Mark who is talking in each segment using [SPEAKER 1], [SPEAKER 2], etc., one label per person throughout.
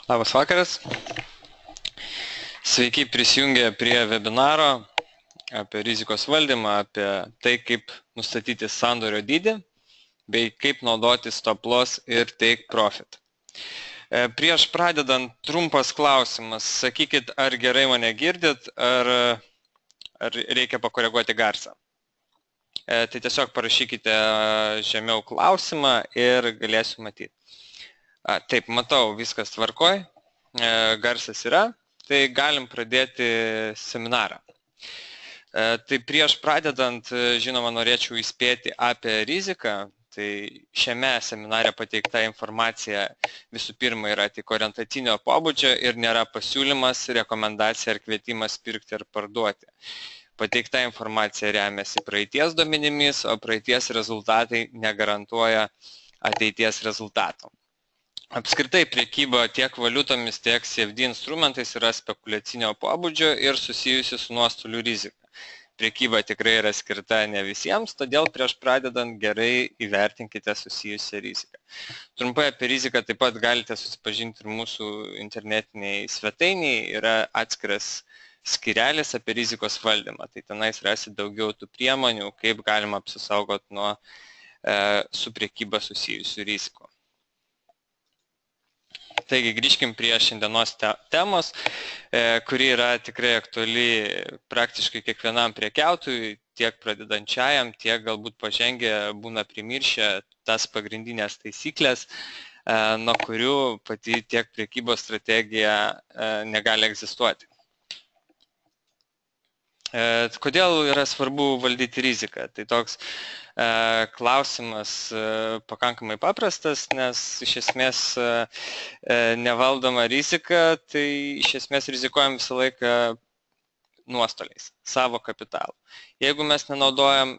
[SPEAKER 1] Labas vakaras. Sveiki prisijungę prie webinaro apie rizikos valdymą, apie tai, kaip nustatyti sandorio dydį, bei kaip naudoti stop loss ir take profit. Prieš pradedant trumpas klausimas, sakykit, ar gerai mane girdit, ar reikia pakoreguoti garsą. Tai tiesiog parašykite žemiau klausimą ir galėsiu matyti. Taip, matau, viskas tvarkoj, garsas yra, tai galim pradėti seminarą. Tai prieš pradedant, žinoma, norėčiau įspėti apie riziką. Tai šiame seminare pateikta informacija visų pirma yra tik orientacinio pobūdžio ir nėra pasiūlymas, rekomendacija ar kvietimas pirkti ar parduoti. Pateikta informacija remiasi praeities duomenimis, o praeities rezultatai negarantuoja ateities rezultatų. Apskritai prekyba tiek valiutomis, tiek CFD instrumentais yra spekuliacinio pobūdžio ir susijusi su nuostolių rizika. Prekyba tikrai yra skirta ne visiems, todėl prieš pradedant gerai įvertinkite susijusią riziką. Trumpai apie riziką taip pat galite susipažinti ir mūsų internetiniai svetainiai, yra atskiras skyrelis apie rizikos valdymą. Tai tenais rasite daugiau tų priemonių, kaip galima apsisaugoti nuo su prekyba susijusių rizikų. Taigi grįžkim prie šiandienos temos, kuri yra tikrai aktuali praktiškai kiekvienam prekiautojui, tiek pradedančiajam, tiek galbūt pažengę būna primiršę tas pagrindinės taisyklės, nuo kurių pati tiek prekybos strategija negali egzistuoti. Kodėl yra svarbu valdyti riziką? Tai toks klausimas pakankamai paprastas, nes iš esmės nevaldoma rizika, tai iš esmės rizikuojam visą laiką nuostoliais, savo kapitalu. Jeigu mes nenaudojam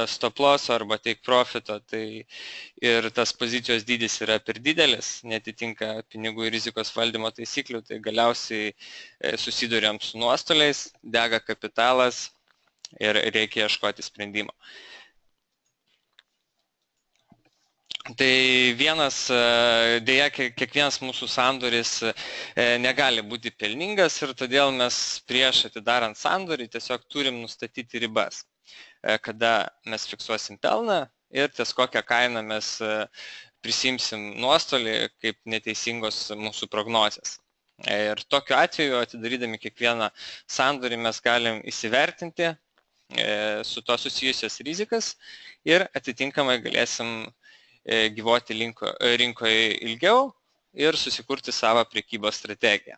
[SPEAKER 1] stop loss arba take profito, tai ir tas pozicijos dydis yra per didelis, netitinka pinigų ir rizikos valdymo taisyklių, tai galiausiai susiduriam su nuostoliais, dega kapitalas ir reikia ieškoti sprendimo. Tai dėja, kiekvienas mūsų sandoris negali būti pelningas ir todėl mes prieš atidarant sandorį tiesiog turim nustatyti ribas, kada mes fiksuosim pelną ir ties kokią kainą mes prisimsim nuostolį kaip neteisingos mūsų prognozės. Ir tokiu atveju, atidarydami kiekvieną sandorį, mes galim įsivertinti su to susijusias rizikas ir atitinkamai galėsim gyvuoti rinkoje ilgiau ir susikurti savo prekybos strategiją.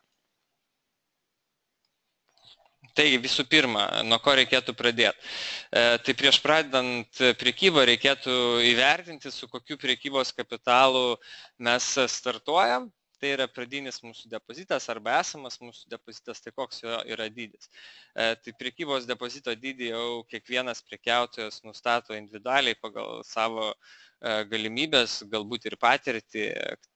[SPEAKER 1] Taigi visų pirma, nuo ko reikėtų pradėti? Tai prieš pradedant prekybą reikėtų įvertinti, su kokiu prekybos kapitalu mes startuojam. Tai yra pradinis mūsų depozitas arba esamas mūsų depozitas, tai koks jo yra dydis. Tai prekybos depozito dydį jau kiekvienas prekiautojas nustato individualiai pagal savo galimybės, galbūt ir patirtį,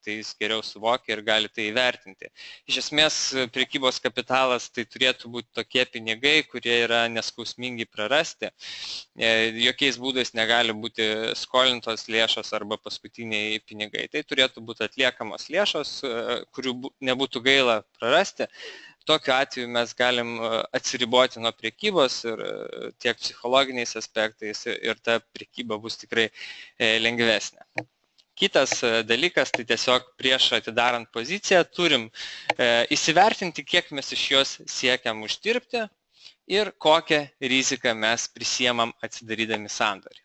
[SPEAKER 1] tai jis geriau suvokia ir gali tai įvertinti. Iš esmės, prekybos kapitalas tai turėtų būti tokie pinigai, kurie yra neskausmingi prarasti. Jokiais būdais negali būti skolintos lėšos arba paskutiniai pinigai. Tai turėtų būti atliekamos lėšos, kurių nebūtų gaila prarasti. Tokiu atveju mes galim atsiriboti nuo prekybos ir tiek psichologiniais aspektais ir ta prekyba bus tikrai lengvesnė. Kitas dalykas, tai tiesiog prieš atidarant poziciją turim įsivertinti, kiek mes iš jos siekiam uždirbti ir kokią riziką mes prisiemam atsidarydami sandorį.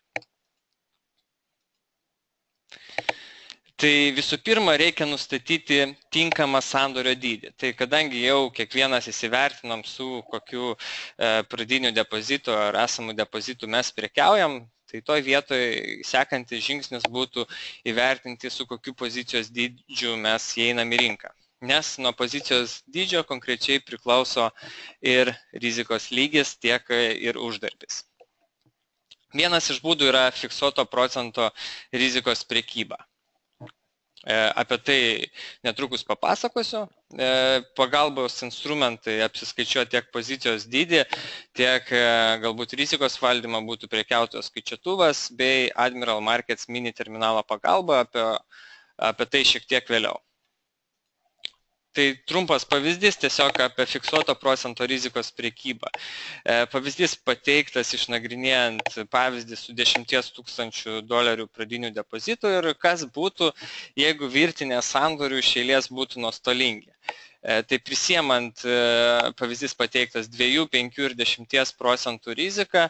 [SPEAKER 1] Tai visų pirma reikia nustatyti tinkamą sandorio dydį. Tai kadangi jau kiekvienas įsivertinom, su kokiu pradiniu depozitu ar esamu depozitu mes prekiaujam, tai toj vietoje sekantis žingsnis būtų įvertinti, su kokiu pozicijos dydžiu mes įeinam į rinką. Nes nuo pozicijos dydžio konkrečiai priklauso ir rizikos lygis, tiek ir uždarbis. Vienas iš būdų yra fiksuoto procento rizikos prekyba. Apie tai netrukus papasakosiu. Pagalbos instrumentai apsiskaičiuoti tiek pozicijos dydį, tiek galbūt rizikos valdymą būtų prekiautojo skaičiuotuvas bei Admiral Markets mini terminalo pagalba, apie tai šiek tiek vėliau. Tai trumpas pavyzdys tiesiog apie fiksuoto procento rizikos prekybą. Pavyzdys pateiktas išnagrinėjant pavyzdį su 10 000 dolerių pradinių depozitų ir kas būtų, jeigu virtinė sandorių iš eilės būtų nuostolingi. Tai prisiemant pavyzdys pateiktas 2, 5 ir 10 procentų riziką,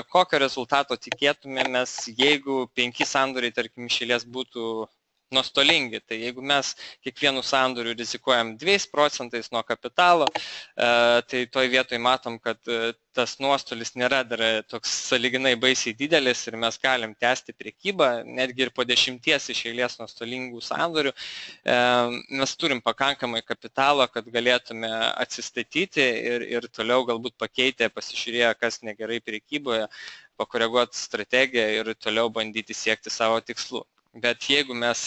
[SPEAKER 1] kokio rezultato tikėtumėmės, jeigu 5 sandoriai, tarkim, iš eilės būtų nuostolingi. Tai jeigu mes kiekvienų sandorių rizikuojam 2 procentais nuo kapitalo, tai toj vietoj matom, kad tas nuostolis nėra dar toks sąlyginai baisiai didelis ir mes galim tęsti prekybą, netgi ir po 10 iš eilės nuostolingų sandorių. Mes turim pakankamai kapitalo, kad galėtume atsistatyti ir toliau galbūt pakeitę, pasižiūrėję, kas negerai prekyboje, pakoreguoti strategiją ir toliau bandyti siekti savo tikslų. Bet jeigu mes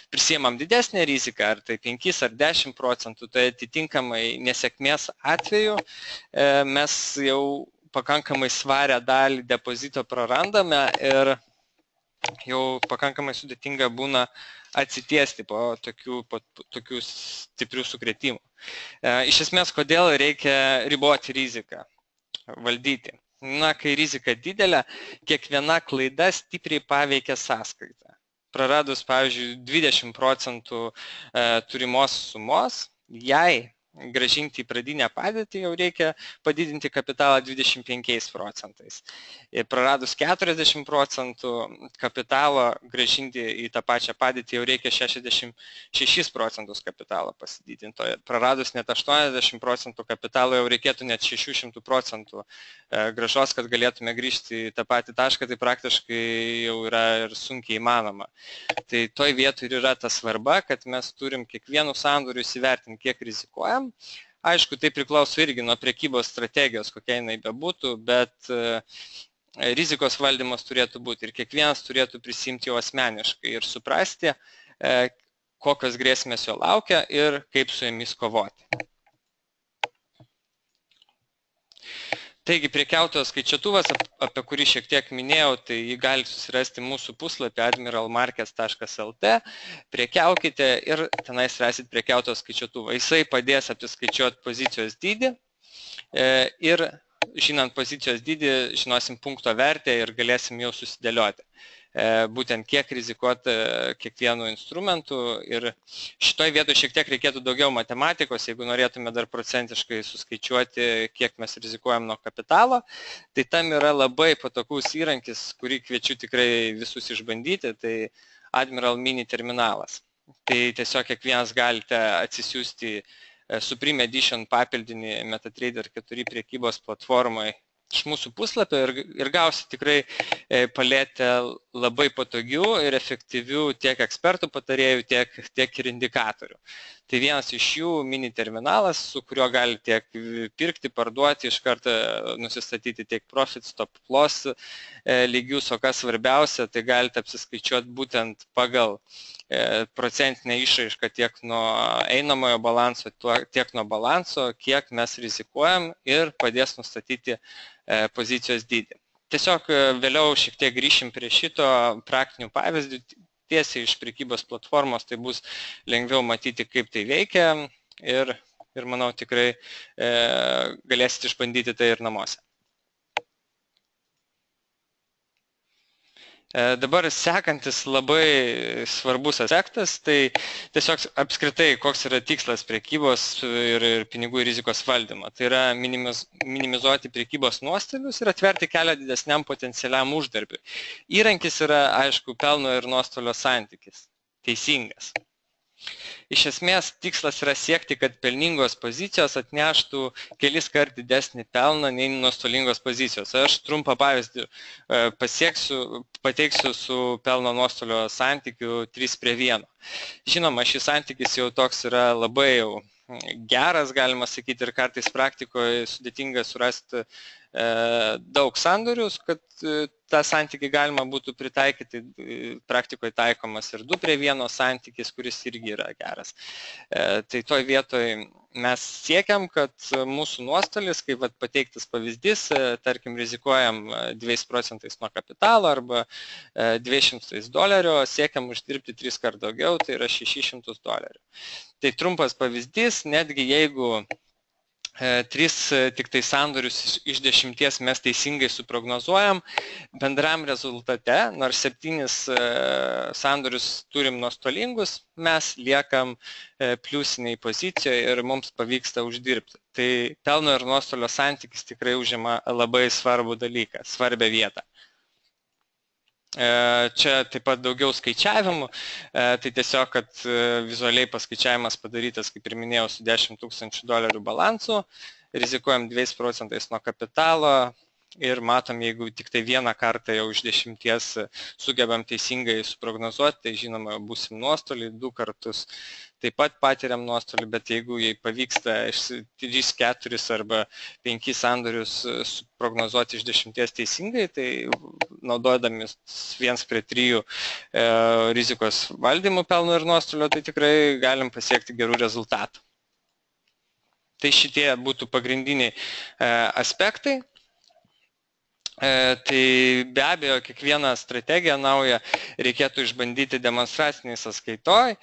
[SPEAKER 1] prisiemam didesnę riziką, ar tai 5 ar 10 procentų, tai atitinkamai nesėkmės atveju mes jau pakankamai svarę dalį depozito prarandame ir jau pakankamai sudėtinga būna atsitiesti po tokių stiprių sukrėtimų. Iš esmės, kodėl reikia riboti riziką, valdyti? Na, kai rizika didelė, kiekviena klaida stipriai paveikia sąskaitą. Praradus, pavyzdžiui, 20 procentų turimos sumos, jai grąžinti į pradinę padėtį jau reikia padidinti kapitalą 25 procentais. Ir praradus 40 procentų kapitalo grąžinti į tą pačią padėtį jau reikia 66 procentus kapitalo pasididinti. Praradus net 80 procentų kapitalo jau reikėtų net 600 procentų grąžos, kad galėtume grįžti į tą patį tašką, tai praktiškai jau yra ir sunkiai įmanoma. Tai toj vietoj ir yra ta svarba, kad mes turim kiekvienų sandorių įsivertinti, kiek rizikuojam. Aišku, tai priklauso irgi nuo prekybos strategijos, kokia jinai bebūtų, bet rizikos valdymas turėtų būti ir kiekvienas turėtų prisimti jau asmeniškai ir suprasti, kokios grėsmės jo laukia ir kaip su jomis kovoti. Taigi, prekiautojo skaičiuotuvas, apie kurį šiek tiek minėjau, tai jį galite susirasti mūsų puslapį admiralmarkets.lt, prekiaukite ir tenais rasit prekiautojo skaičiuotuvą. Jisai padės apsiskaičiuoti pozicijos dydį ir žinant pozicijos dydį, žinosim punkto vertę ir galėsim jau susidėlioti. Būtent kiek rizikuoti kiekvienu instrumentu ir šitoj vietoj šiek tiek reikėtų daugiau matematikos, jeigu norėtume dar procentiškai suskaičiuoti, kiek mes rizikuojam nuo kapitalo, tai tam yra labai patogus įrankis, kurį kviečiu tikrai visus išbandyti, tai Admiral Mini terminalas. Tai tiesiog kiekvienas galite atsisiųsti Supreme Edition papildinį MetaTrader 4 prekybos platformai iš mūsų puslapio ir gausi tikrai paletę labai patogių ir efektyvių tiek ekspertų patarėjų, tiek ir indikatorių. Tai vienas iš jų mini terminalas, su kuriuo gali tiek pirkti, parduoti, iš karto nusistatyti tiek profit, stop loss lygius, o kas svarbiausia, tai galite apsiskaičiuoti būtent pagal procentinę išraišką tiek nuo einamojo balanso, tiek nuo balanso, kiek mes rizikuojam ir padės nustatyti pozicijos dydį. Tiesiog vėliau šiek tiek grįšim prie šito praktinių pavyzdžių tiesiai iš prekybos platformos, tai bus lengviau matyti, kaip tai veikia ir manau tikrai galėsite išbandyti tai ir namuose. Dabar sekantis labai svarbus aspektas, tai tiesiog apskritai, koks yra tikslas prekybos ir pinigų rizikos valdymo. Tai yra minimizuoti prekybos nuostolius ir atverti kelią didesniam potencialiam uždarbiui. Įrankis yra, aišku, pelno ir nuostolio santykis. Teisingas. Iš esmės, tikslas yra siekti, kad pelningos pozicijos atneštų kelis kart didesnį pelną nei nuostolingos pozicijos. Aš trumpą pavyzdį pateiksiu su pelno nuostolio santykiu 3:1. Žinoma, šis santykis jau toks yra labai jau geras, galima sakyti, ir kartais praktikoje sudėtinga surasti daug sandorius, kad tą santykį galima būtų pritaikyti, praktikoje taikomas ir 2:1 santykis, kuris irgi yra geras. Tai toj vietoj mes siekiam, kad mūsų nuostolis, kaip pateiktas pavyzdys, tarkim, rizikuojam 2 procentais nuo kapitalo arba 200 dolerių, siekiam uždirbti 3 kart daugiau, tai yra 600 dolerių. Tai trumpas pavyzdys, netgi jeigu 3 tik tai sandorius iš 10 mes teisingai suprognozuojam, bendram rezultate, nors 7 sandorius turim nuostolingus, mes liekam pliusiniai pozicijoje ir mums pavyksta uždirbti. Tai pelno ir nuostolio santykis tikrai užima labai svarbų dalyką, svarbią vietą. Čia taip pat daugiau skaičiavimų, tai tiesiog, kad vizualiai paskaičiavimas padarytas, kaip ir minėjau, su $10,000 balansu, rizikuojam 2% nuo kapitalo ir matom, jeigu tik tai vieną kartą jau iš 10 sugebam teisingai suprognozuoti, tai žinoma, būsim nuostolį 2 kartus. Taip pat patiriam nuostolį, bet jeigu jai pavyksta iš 3, 4 arba 5 sandorius suprognozuoti iš 10 teisingai, tai naudodami 1:3 rizikos valdymų pelno ir nuostolio, tai tikrai galim pasiekti gerų rezultatų. Tai šitie būtų pagrindiniai aspektai. Tai be abejo, kiekvieną strategiją naują reikėtų išbandyti demonstraciniai sąskaitoj,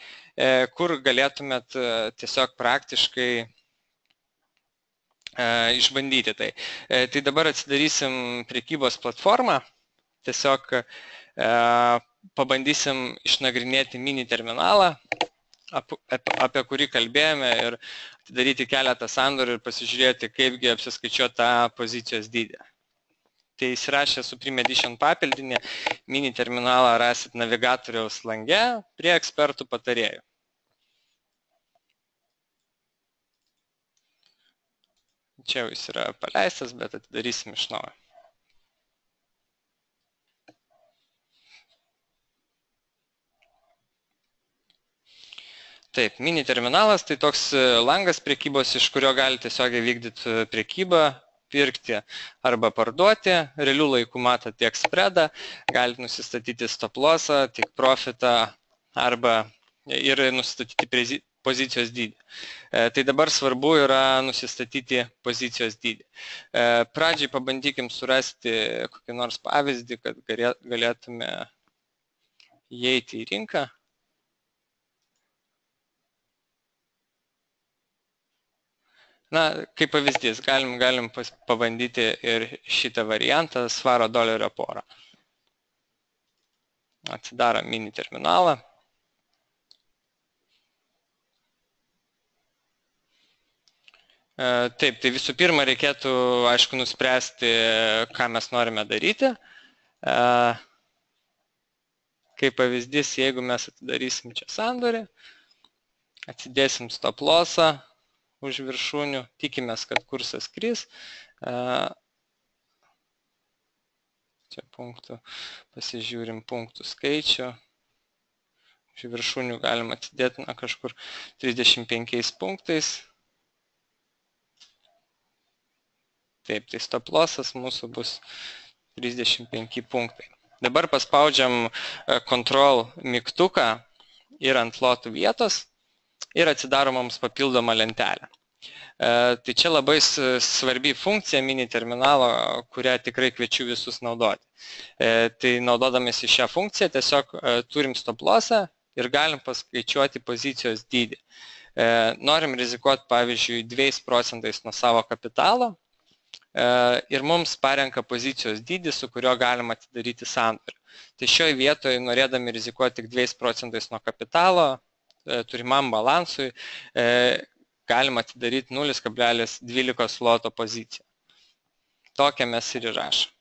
[SPEAKER 1] kur galėtumėt tiesiog praktiškai išbandyti tai. Tai dabar atsidarysim prekybos platformą, tiesiog pabandysim išnagrinėti mini terminalą, apie kurį kalbėjome, ir atidaryti keletą sandorių ir pasižiūrėti, kaipgi apsiskaičiuoti tą pozicijos dydį. Tai įsirašę Supreme Edition papildinį, mini terminalą rasit navigatoriaus lange prie ekspertų patarėjų. Čia jau jis yra paleistas, bet atidarysim iš naujo. Taip, mini terminalas tai toks langas prekybos, iš kurio gali tiesiogiai vykdyti prekybą, pirkti arba parduoti, realių laikų matot tiek spreadą, galite nusistatyti stop lossą, tiek profitą arba ir nusistatyti pozicijos dydį. Tai dabar svarbu yra nusistatyti pozicijos dydį. Pradžiai pabandykim surasti kokį nors pavyzdį, kad galėtume įeiti į rinką. Na, kaip pavyzdys, galim pabandyti ir šitą variantą, svaro dolerio porą. Atsidarom mini terminalą. Taip, tai visų pirma reikėtų, aišku, nuspręsti, ką mes norime daryti. Kaip pavyzdys, jeigu mes atidarysim čia sandorį, atsidėsim stop lossą už viršūnių, tikimės, kad kursas kris. Čia punktų, pasižiūrim punktų skaičių. Už viršūnių galim atidėti kažkur 35 punktais. Taip, tai stop lossas mūsų bus 35 punktai. Dabar paspaudžiam Ctrl mygtuką ir ant lotų vietos ir atsidaro mums papildomą lentelę. Tai čia labai svarbi funkcija mini terminalo, kurią tikrai kviečiu visus naudoti. Tai naudodamėsi šią funkciją tiesiog turim stop lossą ir galim paskaičiuoti pozicijos dydį. Norim rizikuoti, pavyzdžiui, 2% nuo savo kapitalo ir mums parenka pozicijos dydį, su kurio galim atidaryti sandorį. Tai šioje vietoje, norėdami rizikuoti tik 2% nuo kapitalo, turimam balansui, galima atidaryti 0,12 loto poziciją. Tokią mes ir įrašom.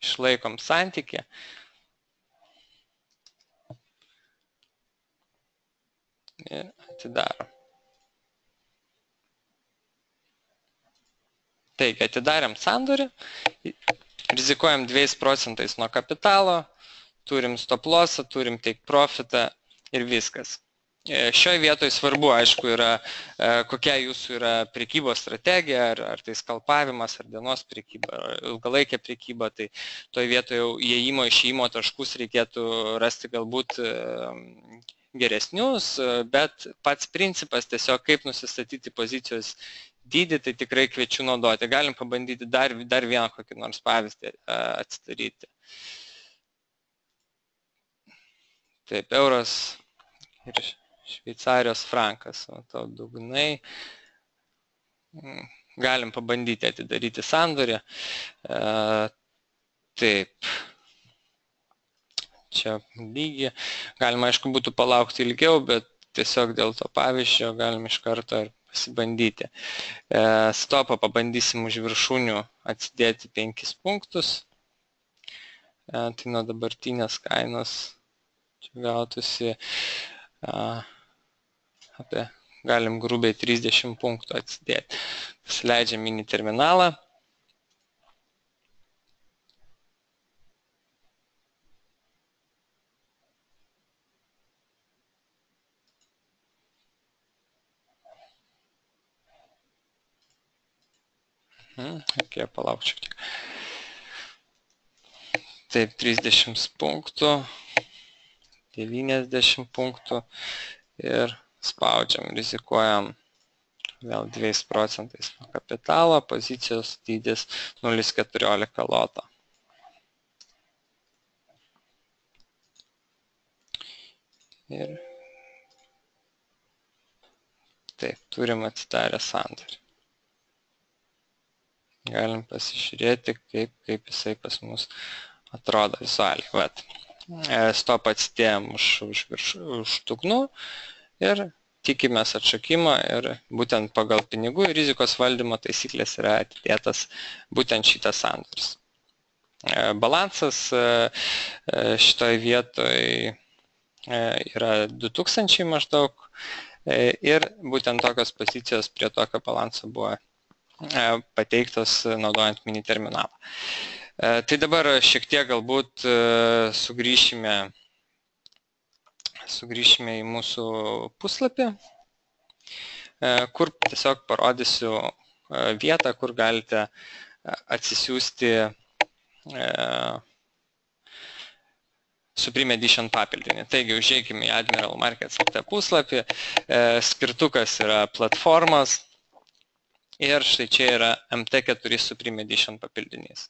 [SPEAKER 1] Išlaikom santykį. Ir atidarom. Taigi, atidarėm sandorį, rizikuojam 2% nuo kapitalo, turim stop lossą, turim take profitą ir viskas. Šioje vietoje svarbu, aišku, yra kokia jūsų yra prekybos strategija, ar tai skalpavimas, ar dienos prekyba, ar ilgalaikė prekyba, tai toje vietoje jau įėjimo išėjimo taškus reikėtų rasti galbūt geresnius, bet pats principas tiesiog kaip nusistatyti pozicijos dydį, tai tikrai kviečiu naudoti. Galim pabandyti dar vieną kokį nors pavyzdį atsidaryti. Taip, euras ir Šveicarijos frankas, o to dugnai. Galim pabandyti atidaryti sandorį. Taip. Čia lygį. Galima, aišku, būtų palaukti ilgiau, bet tiesiog dėl to pavyzdžio galim iš karto ir pasibandyti. Stopą pabandysim už viršūnių atsidėti 5 punktus. Tai nuo dabartinės kainos čia gautųsi apie, galim grubiai 30 punktų atsidėti. Pasileidžiam mini terminalą. Reikia palaukti šiek tiek. Taip, 30 punktų, 90 punktų ir spaudžiam, rizikuojam vėl 2 procentais kapitalo, pozicijos dydis 0,14 loto. Ir taip, turim atsidarę sandorį. Galim pasižiūrėti, kaip jisai pas mus atrodo vizualiai. Vat. Stop atsidėjom už dugnų ir tikimės atšokimo ir būtent pagal pinigų ir rizikos valdymo taisyklės yra atidėtas būtent šitas sandoris. Balansas šitoj vietoj yra 2000 maždaug ir būtent tokios pozicijos prie tokio balanso buvo pateiktos naudojant mini terminalą. Tai dabar šiek tiek galbūt sugrįšime į mūsų puslapį, kur tiesiog parodysiu vietą, kur galite atsisiųsti Supreme Edition papildinį. Taigi, užeikime į Admiral Markets puslapį, skirtukas yra platformas. Ir štai čia yra MT4 Supreme Edition papildinys.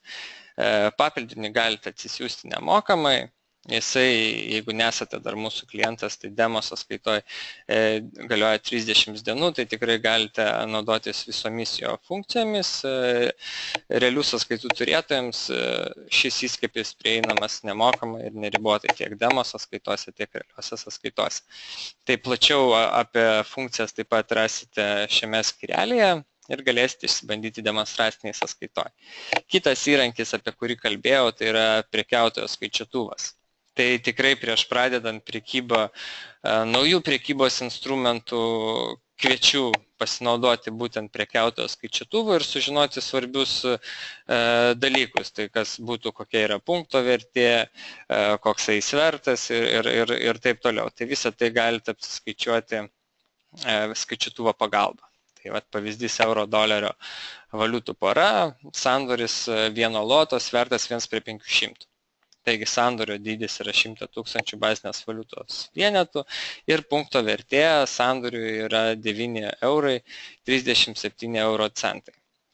[SPEAKER 1] Papildinį galite atsisiųsti nemokamai. Jisai, jeigu nesate dar mūsų klientas, tai demo sąskaitoj galioja 30 dienų, tai tikrai galite naudotis visomis jo funkcijomis. Realių sąskaitų turėtojams šis įskaipis prieinamas nemokamai ir neribotai tiek demo sąskaitose, tiek realiuose sąskaitose. Tai plačiau apie funkcijas taip pat rasite šiame skyrelyje ir galėsite išsibandyti demonstraciniai sąskaitoj. Kitas įrankis, apie kurį kalbėjau, tai yra prekiautojo skaičiuotuvas. Tai tikrai prieš pradedant prekybą naujų prekybos instrumentų kviečiu pasinaudoti būtent prekiautojo skaičiuotuvu ir sužinoti svarbius dalykus. Tai kas būtų, kokia yra punkto vertė, koksai svertas ir taip toliau. Tai visą tai galite apsiskaičiuoti skaičiuotuvo pagalba. Tai vat pavyzdys euro-dolerio valiutų pora, sandoris vieno loto, svertas 1/500. Taigi sandorio dydis yra 100 000 bazinės valiutos vienetų ir punkto vertė sandoriui yra 9,37 €.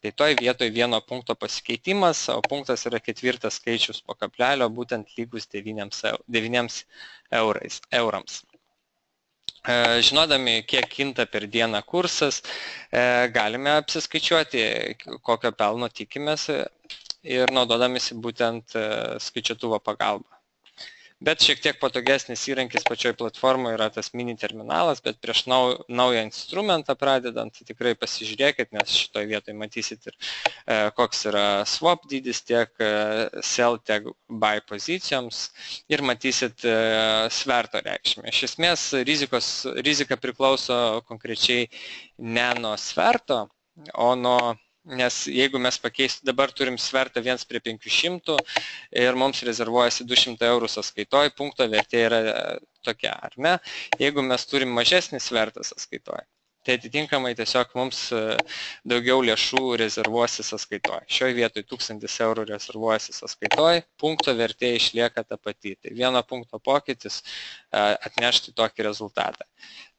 [SPEAKER 1] Tai toj vietoj vieno punkto pasikeitimas, o punktas yra 4 skaičius po kablelio, būtent lygus 9 eurams. Žinodami, kiek kinta per dieną kursas, galime apsiskaičiuoti, kokio pelno tikimės ir naudodamisi būtent skaičiuotuvo pagalba. Bet šiek tiek patogesnis įrankis pačioj platformoje yra tas mini terminalas, bet prieš naują instrumentą pradedant, tai tikrai pasižiūrėkit, nes šitoje vietoje matysit ir koks yra swap dydis tiek sell, tiek buy pozicijoms ir matysit sverto reikšmę. Iš esmės rizika priklauso konkrečiai ne nuo sverto, o nuo nes jeigu mes pakeisim, dabar turim svertą 1/500 ir mums rezervuojasi 200 eurų sąskaitoj, punkto vertė yra tokia, ar ne? Jeigu mes turim mažesnį svertą sąskaitoj, tai atitinkamai tiesiog mums daugiau lėšų rezervuosi sąskaitoj. Šioje vietoje 1000 eurų rezervuosi sąskaitoj, punkto vertė išlieka ta pati. Tai vieno punkto pokytis atnešti tokį rezultatą.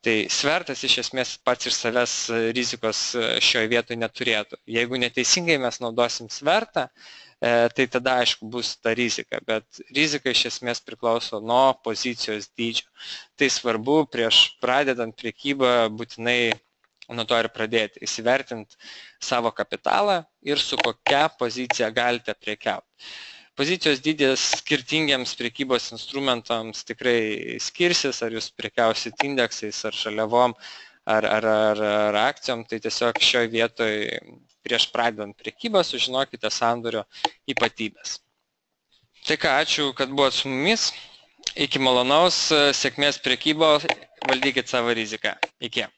[SPEAKER 1] Tai svertas iš esmės pats iš savęs rizikos šioje vietoje neturėtų. Jeigu neteisingai mes naudosim svertą, tai tada aišku bus ta rizika, bet rizika iš esmės priklauso nuo pozicijos dydžio. Tai svarbu prieš pradedant priekybą būtinai nuo to ir pradėti, įsivertinti savo kapitalą ir su kokia pozicija galite prekiauti. Pozicijos dydis skirtingiems priekybos instrumentams tikrai skirsis, ar jūs prekiausit indeksais, ar žaliavom, ar akcijom, tai tiesiog šioje vietoje prieš pradedant priekybą sužinokite sandorio ypatybės. Tai ką, ačiū, kad buvot su mumis. Iki malonaus, sėkmės priekybos, valdykit savo riziką. Iki.